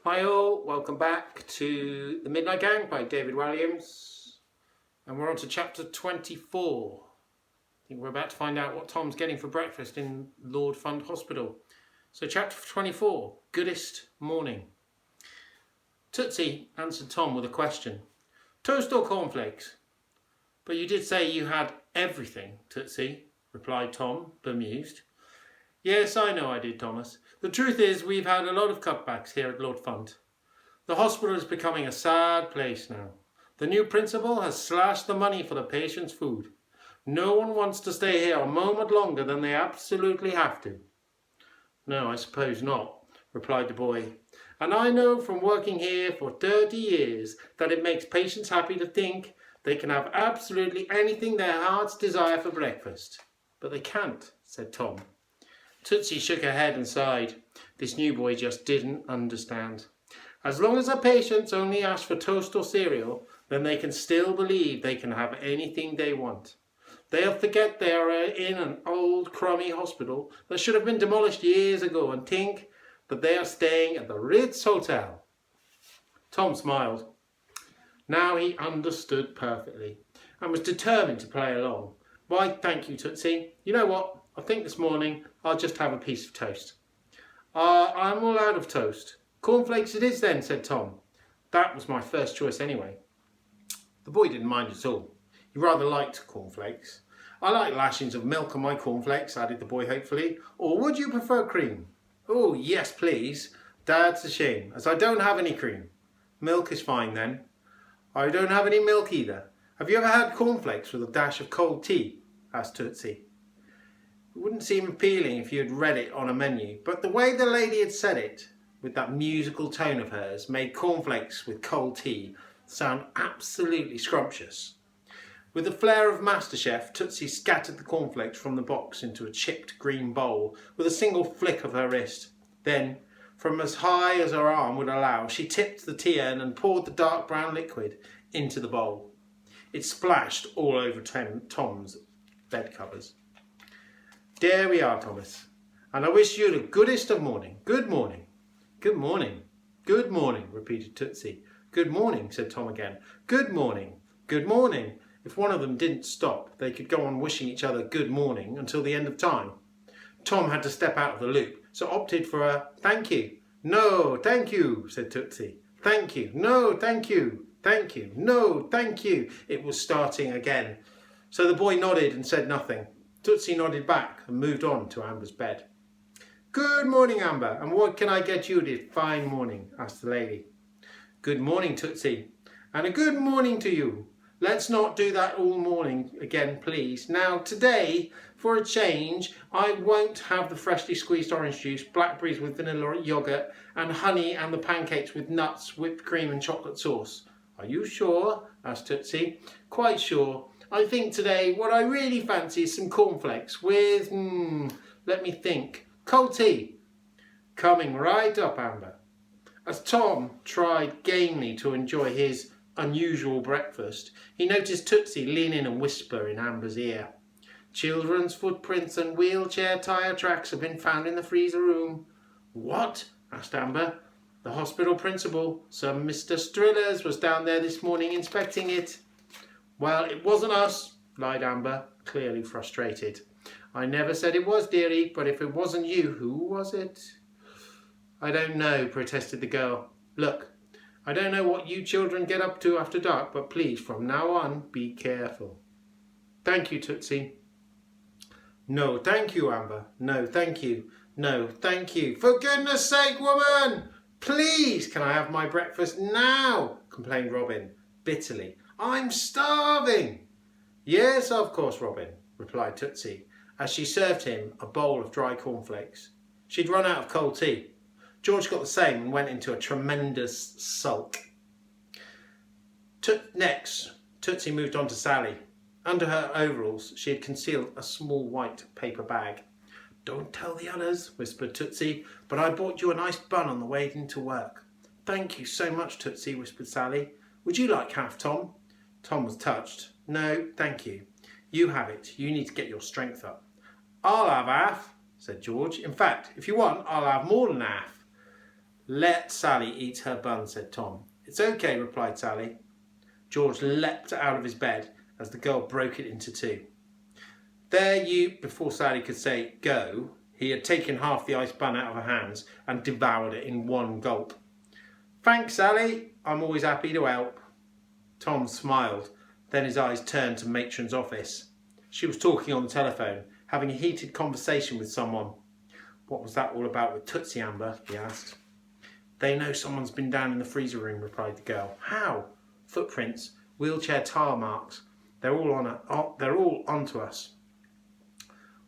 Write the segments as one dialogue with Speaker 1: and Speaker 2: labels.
Speaker 1: Hi all, welcome back to The Midnight Gang by David Walliams, and we're on to chapter 24. I think we're about to find out what Tom's getting for breakfast in Lord Fund Hospital. So chapter 24, Goodest Morning. Tootsie answered Tom with a question. Toast or cornflakes? But you did say you had everything, Tootsie, replied Tom, bemused. Yes, I know I did, Thomas. The truth is we've had a lot of cutbacks here at Lord Fund. The hospital is becoming a sad place now. The new principal has slashed the money for the patients' food. No one wants to stay here a moment longer than they absolutely have to. No, I suppose not, replied the boy. And I know from working here for 30 years that it makes patients happy to think they can have absolutely anything their hearts desire for breakfast. But they can't, said Tom. Tootsie shook her head and sighed. This new boy just didn't understand. As long as the patients only ask for toast or cereal, then they can still believe they can have anything they want. They'll forget they are in an old crummy hospital that should have been demolished years ago and think that they are staying at the Ritz Hotel. Tom smiled. Now he understood perfectly and was determined to play along. Why, thank you, Tootsie. You know what? I think this morning I'll just have a piece of toast. I'm all out of toast. Cornflakes it is then, said Tom. That was my first choice anyway. The boy didn't mind at all. He rather liked cornflakes. I like lashings of milk on my cornflakes, added the boy hopefully. Or would you prefer cream? Oh, yes, please. That's a shame, as I don't have any cream. Milk is fine then. I don't have any milk either. Have you ever had cornflakes with a dash of cold tea? Asked Tootsie. It wouldn't seem appealing if you had read it on a menu, but the way the lady had said it, with that musical tone of hers, made cornflakes with cold tea sound absolutely scrumptious. With a flair of MasterChef, Tootsie scattered the cornflakes from the box into a chipped green bowl with a single flick of her wrist. Then, from as high as her arm would allow, she tipped the tea urn and poured the dark brown liquid into the bowl. It splashed all over Tom's bed covers. There we are, Thomas, and I wish you the goodest of morning. Good morning. Good morning. Good morning, repeated Tootsie. Good morning, said Tom again. Good morning. Good morning. If one of them didn't stop, they could go on wishing each other good morning until the end of time. Tom had to step out of the loop, so opted for a thank you. No, thank you, said Tootsie. Thank you. No, thank you. Thank you. No, thank you. It was starting again. So the boy nodded and said nothing. Tootsie nodded back and moved on to Amber's bed. Good morning, Amber, and what can I get you this fine morning? Asked the lady. Good morning, Tootsie, and a good morning to you. Let's not do that all morning again, please. Now, today, for a change, I won't have the freshly squeezed orange juice, blackberries with vanilla yoghurt, and honey and the pancakes with nuts, whipped cream and chocolate sauce. Are you sure? Asked Tootsie. Quite sure. I think today what I really fancy is some cornflakes with, let me think, cold tea. Coming right up, Amber. As Tom tried gamely to enjoy his unusual breakfast, he noticed Tootsie lean in and whisper in Amber's ear. Children's footprints and wheelchair tyre tracks have been found in the freezer room. What? Asked Amber. The hospital principal, Sir Mr. Strillers, was down there this morning inspecting it. Well, it wasn't us, lied Amber, clearly frustrated. I never said it was, dearie, but if it wasn't you, who was it? I don't know, protested the girl. Look, I don't know what you children get up to after dark, but please, from now on, be careful. Thank you, Tootsie. No, thank you, Amber. No, thank you. No, thank you. For goodness sake, woman! Please, can I have my breakfast now? Complained Robin, bitterly. I'm starving. Yes, of course, Robin, replied Tootsie, as she served him a bowl of dry cornflakes. She'd run out of cold tea. George got the same and went into a tremendous sulk. Next, Tootsie moved on to Sally. Under her overalls, she had concealed a small white paper bag. Don't tell the others, whispered Tootsie, but I bought you a nice bun on the way into work. Thank you so much, Tootsie, whispered Sally. Would you like half, Tom? Tom was touched. No, thank you. You have it. You need to get your strength up. I'll have half, said George. In fact, if you want, I'll have more than half. Let Sally eat her bun, said Tom. It's okay, replied Sally. George leapt out of his bed as the girl broke it into two. There you, before Sally could say go, he had taken half the ice bun out of her hands and devoured it in one gulp. Thanks, Sally. I'm always happy to help. Tom smiled. Then his eyes turned to Matron's office. She was talking on the telephone, having a heated conversation with someone. What was that all about with Tootsie, Amber? He asked. They know someone's been down in the freezer room, replied the girl. How? Footprints, wheelchair tire marks. They're all onto us.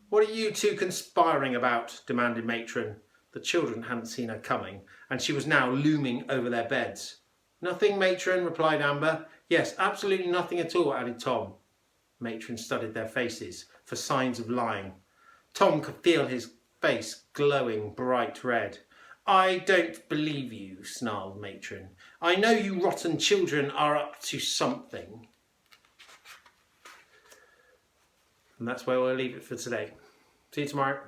Speaker 1: What are you two conspiring about? Demanded Matron. The children hadn't seen her coming, and she was now looming over their beds. Nothing, Matron, replied Amber. Yes, absolutely nothing at all, added Tom. Matron studied their faces for signs of lying. Tom could feel his face glowing bright red. I don't believe you, snarled Matron. I know you rotten children are up to something. And that's where we'll leave it for today. See you tomorrow.